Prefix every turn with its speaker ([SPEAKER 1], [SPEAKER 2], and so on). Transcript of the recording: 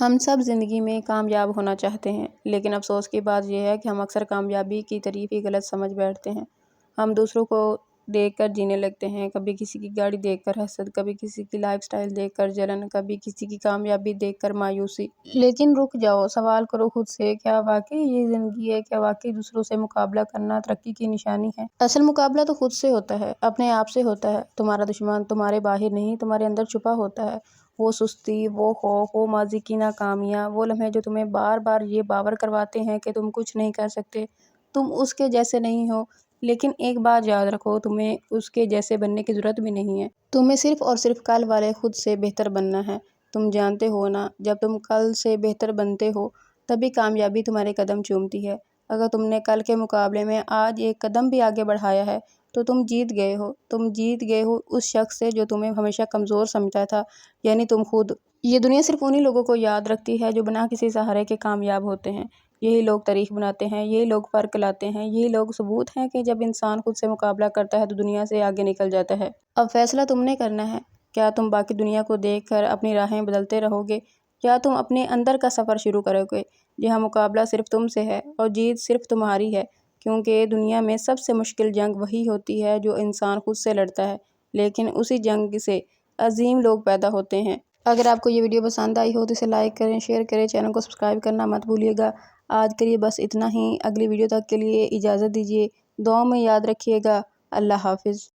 [SPEAKER 1] ہم سب زندگی میں کامیاب ہونا چاہتے ہیں، لیکن افسوس کی بات یہ ہے کہ ہم اکثر کامیابی کی تعریف ہی غلط سمجھ بیٹھتے ہیں۔ ہم دوسروں کو دیکھ کر جینے لگتے ہیں، کبھی کسی کی گاڑی دیکھ کر حسد، کبھی کسی کی لائف سٹائل دیکھ کر جلن، کبھی کسی کی کامیابی دیکھ کر مایوسی۔ لیکن رک جاؤ، سوال کرو خود سے، کیا واقعی یہ زندگی ہے؟ کیا واقعی دوسروں سے مقابلہ کرنا ترقی کی نشانی ہے؟ اصل مقابلہ تو خود سے ہوتا ہے، اپنے آپ سے ہوتا ہے۔ تمہارا دشمن تمہارے باہر نہیں، تمہارے اندر چھپا ہوتا ہے۔ وہ سستی، وہ خوف، وہ ماضی کی ناکامیاں، وہ لمحے جو تمہیں بار بار یہ باور کرواتے ہیں کہ تم کچھ نہیں کر سکتے، تم اس کے جیسے نہیں ہو۔ لیکن ایک بات یاد رکھو، تمہیں اس کے جیسے بننے کی ضرورت بھی نہیں ہے۔ تمہیں صرف اور صرف کل والے خود سے بہتر بننا ہے۔ تم جانتے ہو نا، جب تم کل سے بہتر بنتے ہو تبھی کامیابی تمہارے قدم چومتی ہے۔ اگر تم نے کل کے مقابلے میں آج ایک قدم بھی آگے بڑھایا ہے تو تم جیت گئے ہو۔ تم جیت گئے ہو اس شخص سے جو تمہیں ہمیشہ کمزور سمجھتا تھا، یعنی تم خود۔ یہ دنیا صرف انہی لوگوں کو یاد رکھتی ہے جو بنا کسی سہارے کے کامیاب ہوتے ہیں۔ یہی لوگ تاریخ بناتے ہیں، یہی لوگ فرق لاتے ہیں، یہی لوگ ثبوت ہیں کہ جب انسان خود سے مقابلہ کرتا ہے تو دنیا سے آگے نکل جاتا ہے۔ اب فیصلہ تم نے کرنا ہے، کیا تم باقی دنیا کو دیکھ کر اپنی راہیں بدلتے رہو گے یا تم اپنے اندر کا سفر شروع کرو گے جہاں مقابلہ صرف تم سے ہے اور جیت صرف تمہاری ہے؟ کیونکہ دنیا میں سب سے مشکل جنگ وہی ہوتی ہے جو انسان خود سے لڑتا ہے، لیکن اسی جنگ سے عظیم لوگ پیدا ہوتے ہیں۔ اگر آپ کو یہ ویڈیو پسند آئی ہو تو اسے لائک کریں، شیئر کریں، چینل کو سبسکرائب کرنا مت بھولیے گا۔ آج کے لیے بس اتنا ہی، اگلی ویڈیو تک کے لیے اجازت دیجیے۔ دعاؤں میں یاد رکھیے گا۔ اللہ حافظ۔